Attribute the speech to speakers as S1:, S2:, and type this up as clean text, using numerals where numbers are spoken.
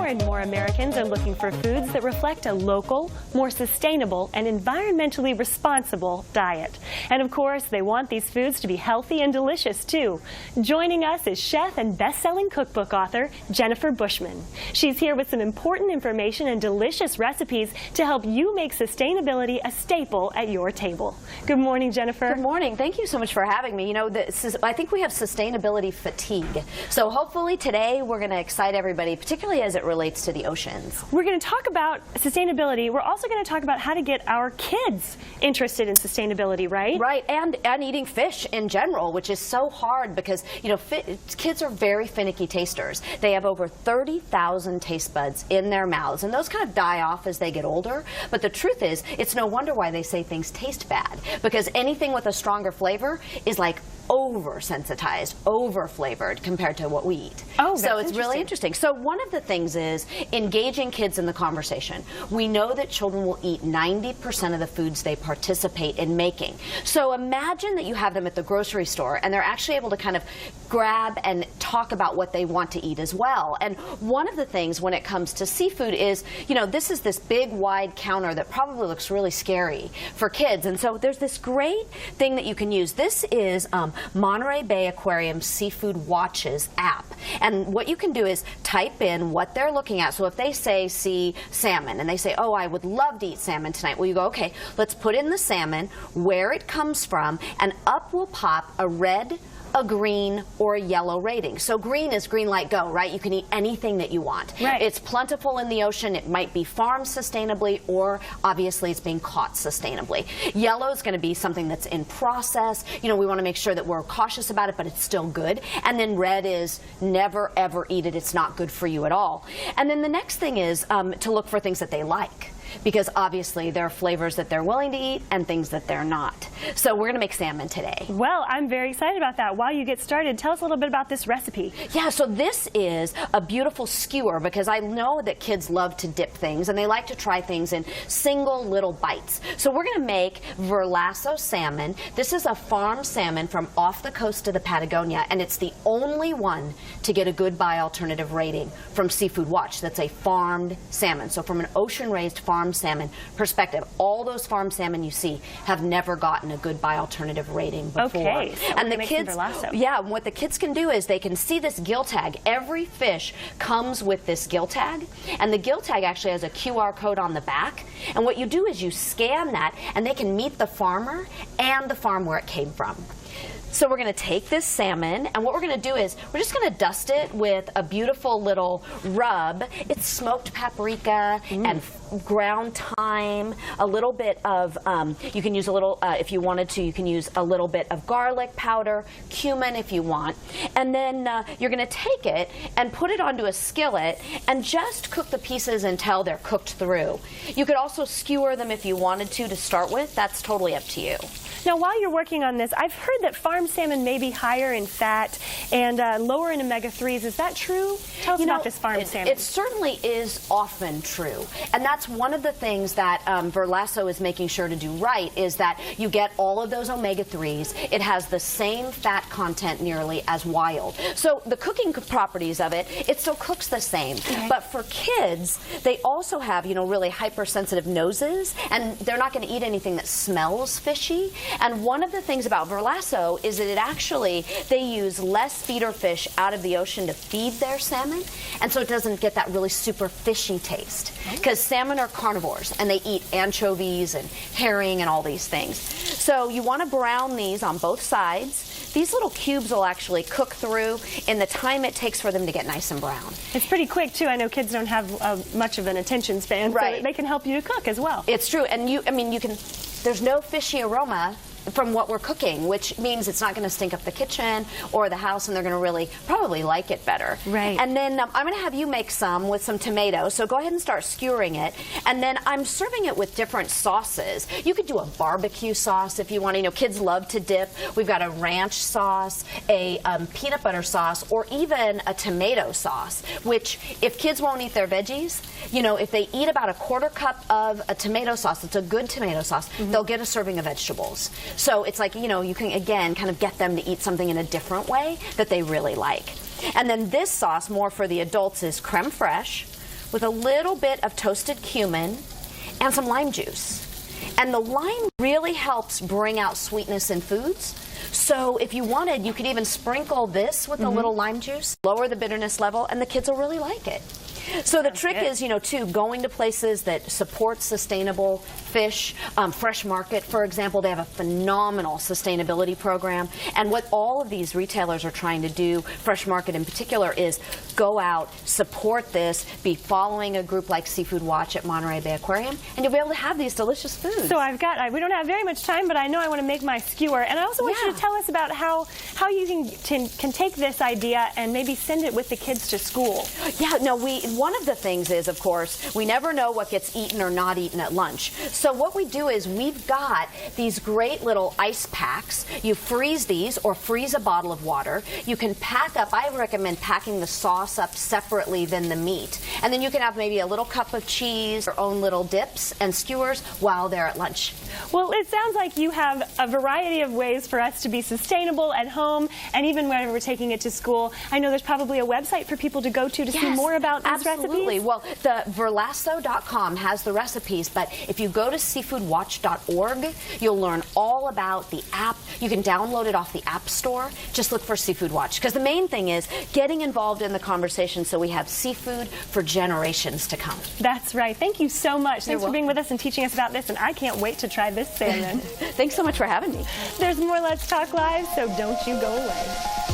S1: More and more Americans are looking for foods that reflect a local, more sustainable, and environmentally responsible diet. And of course, they want these foods to be healthy and delicious too. Joining us is chef and best-selling cookbook author Jennifer Bushman. She's here with some important information and delicious recipes to help you make sustainability a staple at your table. Good morning, Jennifer.
S2: Good morning. Thank you so much for having me. You know, I think we have sustainability fatigue. So hopefully today we're going to excite everybody, particularly as it relates to the oceans.
S1: We're going to talk about sustainability. We're also going to talk about how to get our kids interested in sustainability, right?
S2: Right, and eating fish in general, which is so hard because, you know, kids are very finicky tasters. They have over 30,000 taste buds in their mouths, and those kind of die off as they get older. But the truth is, it's no wonder why they say things taste bad, because anything with a stronger flavor is like over-sensitized, over-flavored compared to what we eat.
S1: Oh,
S2: so it's really interesting. So one of the things is engaging kids in the conversation. We know that children will eat 90% of the foods they participate in making. So imagine that you have them at the grocery store and they're actually able to kind of grab and talk about what they want to eat as well. And one of the things when it comes to seafood is, you know, this is this big wide counter that probably looks really scary for kids. And so there's this great thing that you can use. This is Monterey Bay Aquarium Seafood Watches app. And what you can do is type in what they're looking at. So if they say see salmon and they say, oh, I would love to eat salmon tonight. Well, you go, okay, let's put in the salmon, where it comes from, and up will pop a red, a green, or a yellow rating. So green is green light go, right? You can eat anything that you want.
S1: Right.
S2: It's plentiful in the ocean. It might be farmed sustainably, or obviously it's being caught sustainably. Yellow is going to be something that's in process. You know, we want to make sure that we're cautious about it, but it's still good. And then red is never ever eat it. It's not good for you at all. And then the next thing is to look for things that they like, because obviously there are flavors that they're willing to eat and things that they're not. So we're going to make salmon today.
S1: Well, I'm very excited about that. While you get started, tell us a little bit about this recipe.
S2: Yeah, so this is a beautiful skewer, because I know that kids love to dip things and they like to try things in single little bites. So we're going to make Verlasso salmon. This is a farm salmon from off the coast of the Patagonia, and it's the only one to get a Good Buy alternative rating from Seafood Watch. That's a farmed salmon. So from an ocean-raised farm salmon perspective, all those farm salmon you see have never gotten a Good Buy alternative rating before.
S1: Okay, so
S2: and the kids, yeah, what the kids can do is they can see this gill tag. Every fish comes with this gill tag, and the gill tag actually has a QR code on the back. And what you do is you scan that, and they can meet the farmer and the farm where it came from. So we're going to take this salmon, and what we're going to do is we're just going to dust it with a beautiful little rub. It's smoked paprika and ground thyme, a little bit of, you can use a little, if you wanted to, you can use a little bit of garlic powder, cumin if you want. And then you're going to take it and put it onto a skillet and just cook the pieces until they're cooked through. You could also skewer them if you wanted to start with. That's totally up to you.
S1: Now, while you're working on this, I've heard that farm salmon may be higher in fat and lower in omega-3s. Is that true? Tell us about this farm salmon.
S2: It certainly is often true. And that's one of the things that Verlasso is making sure to do right, is that you get all of those omega-3s. It has the same fat content nearly as wild. So the cooking properties of it, it still cooks the same. Okay. But for kids, they also have, you know, really hypersensitive noses, and they're not going to eat anything that smells fishy. And one of the things about Verlasso is that they use less feeder fish out of the ocean to feed their salmon, and so it doesn't get that really super fishy taste. Because salmon are carnivores, and they eat anchovies and herring and all these things. So you want to brown these on both sides. These little cubes will actually cook through in the time it takes for them to get nice and brown.
S1: It's pretty quick, too. I know kids don't have much of an attention span, right, so they can help you to cook as well.
S2: It's true, and there's no fishy aroma from what we're cooking, which means it's not going to stink up the kitchen or the house, and they're going to really probably like it better.
S1: Right.
S2: And then I'm going to have you make some with some tomatoes, so go ahead and start skewering it. And then I'm serving it with different sauces. You could do a barbecue sauce if you want. You know, kids love to dip. We've got a ranch sauce, a peanut butter sauce, or even a tomato sauce, which if kids won't eat their veggies, you know, if they eat about a quarter cup of a tomato sauce, it's a good tomato sauce, they'll get a serving of vegetables. So it's like, you know, you can, again, kind of get them to eat something in a different way that they really like. And then this sauce, more for the adults, is creme fraiche, with a little bit of toasted cumin and some lime juice. And the lime really helps bring out sweetness in foods. So if you wanted, you could even sprinkle this with a little lime juice, lower the bitterness level, and the kids will really like it. So the trick is, too, going to places that support sustainable fish. Fresh Market, for example, they have a phenomenal sustainability program. And what all of these retailers are trying to do, Fresh Market in particular, is go out, support this, be following a group like Seafood Watch at Monterey Bay Aquarium, and you'll be able to have these delicious foods.
S1: So we don't have very much time, but I know I want to make my skewer. And I also want you to tell us about how you can take this idea and maybe send it with the kids to school.
S2: Yeah, no, one of the things is, of course, we never know what gets eaten or not eaten at lunch. So what we do is we've got these great little ice packs. You freeze these or freeze a bottle of water. You can pack up, I recommend packing the sauce up separately than the meat. And then you can have maybe a little cup of cheese, your own little dips and skewers while they're at lunch.
S1: Well, it sounds like you have a variety of ways for us to be sustainable at home and even whenever we're taking it to school. I know there's probably a website for people to go to see more about these recipes.
S2: Well, the verlasso.com has the recipes, but if you go to seafoodwatch.org, you'll learn all about the app. You can download it off the App Store. Just look for Seafood Watch, because the main thing is getting involved in the conversation so we have seafood for generations to come.
S1: That's right. Thank you so much. Thanks for being with us and teaching us about this, and I can't wait to try this salmon.
S2: Thanks so much for having me.
S1: There's more Let's Talk Live, so don't you go away.